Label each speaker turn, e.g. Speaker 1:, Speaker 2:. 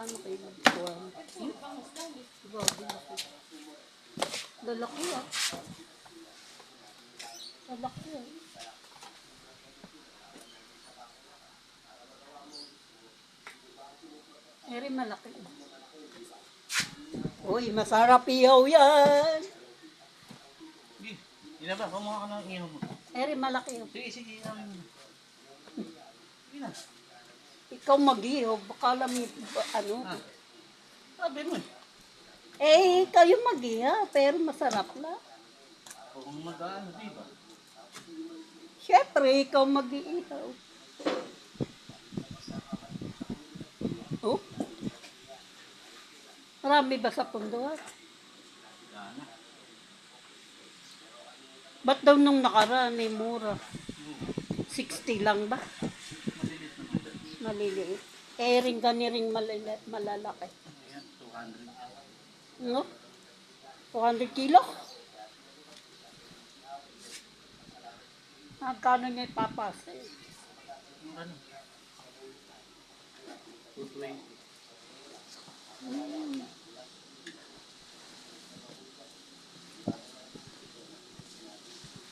Speaker 1: ano kayo nagkuhan. Grabe laki. Lalaki ah. Lalaki ah. Eri malaki. Uy, masarap ihaw yan.
Speaker 2: Hindi na ba? Kumuha ka ng ihaw mo.
Speaker 1: Eri malaki.
Speaker 2: Sige, sige. Sige na.
Speaker 1: Ikaw mag-ihaw, baka alam ano.
Speaker 2: Sabi mo eh.
Speaker 1: Eh, kayo mag-ihaw, pero masarap lang.
Speaker 2: Kung mag-ano, di ba?
Speaker 1: Siyempre, ikaw mag-ihaw. Oh? Marami ba sa punduan?
Speaker 2: Sana.
Speaker 1: Ba't daw nung nakaraan ay mura? 60 lang ba?
Speaker 2: Malilit naman.
Speaker 1: Maliliit. Eh, rin gani rin malalaki.
Speaker 2: Ayan, 200.
Speaker 1: No? 200 kilo? Magkano niya ipapas?
Speaker 2: Ano? 220.